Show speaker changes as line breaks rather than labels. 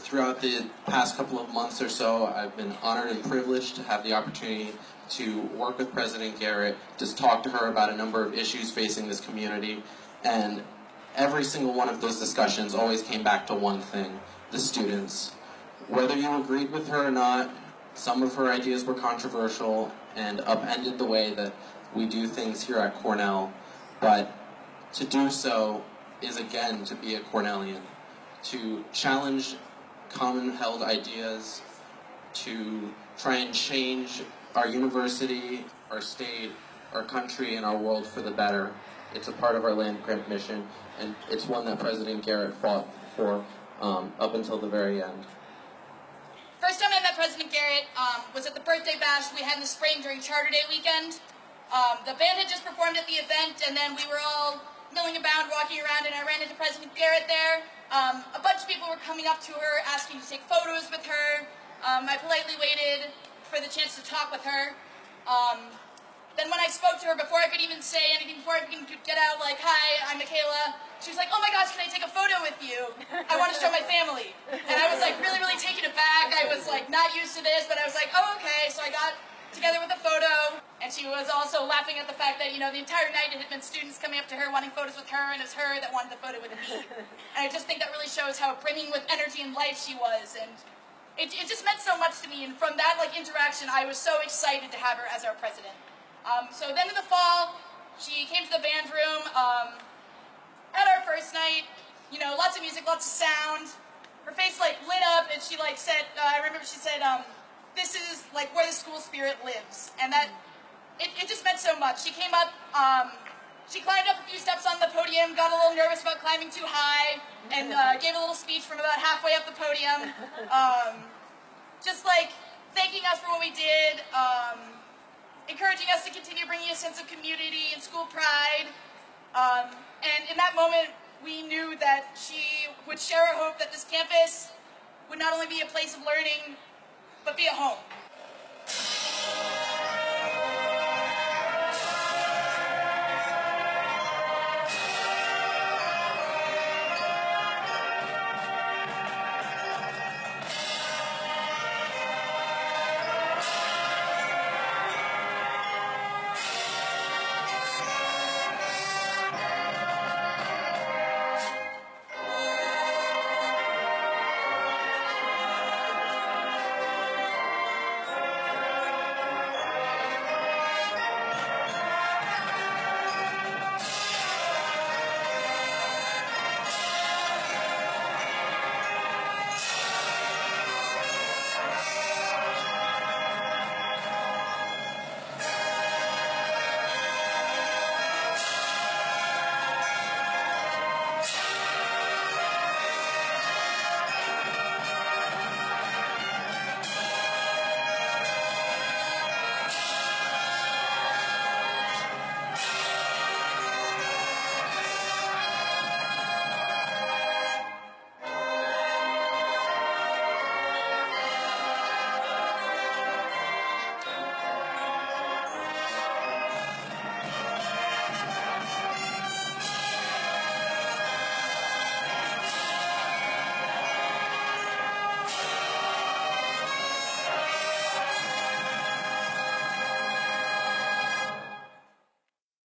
throughout the past couple of months or so, I've been honored and privileged to have the opportunity to work with President Garrett, to talk to her about a number of issues facing this community, and every single one of those discussions always came back to one thing: the students. Whether you agreed with her or not, some of her ideas were controversial and upended the way that we do things here at Cornell, but to do so is again to be a Cornellian, to challenge common held ideas, to try and change our university, our state, our country, and our world for the better. It's a part of our land grant mission, and it's one that President Garrett fought for up until the very end.
First time I met President Garrett was at the birthday bash we had in the spring during Charter Day weekend. The band had just performed at the event, and then we were all milling about, walking around, and I ran into President Garrett there. A bunch of people were coming up to her, asking to take photos with her. I politely waited for the chance to talk with her. Then when I spoke to her, before I could even say anything, before I could get out like, "Hi, I'm Michaela," she was like, "Oh my gosh, can I take a photo with you? I want to show my family." And I was like really, really taken aback. I was like not used to this, but I was like, "Oh, okay." So I got together with a photo, and she was also laughing at the fact that, you know, the entire night it had been students coming up to her wanting photos with her, and it was her that wanted the photo with me. And I just think that really shows how brimming with energy and life she was, and it just meant so much to me. And from that interaction, I was so excited to have her as our president. So then in the fall, she came to the band room at our first night. You know, lots of music, lots of sound. Her face lit up, and she said, I remember she said, "This is where the school spirit lives," and that it just meant so much. She came up, she climbed up a few steps on the podium, got a little nervous about climbing too high, and gave a little speech from about halfway up the podium, just thanking us for what we did, encouraging us to continue bringing a sense of community and school pride. And in that moment, we knew that she would share our hope that this campus would not only be a place of learning, but be a home.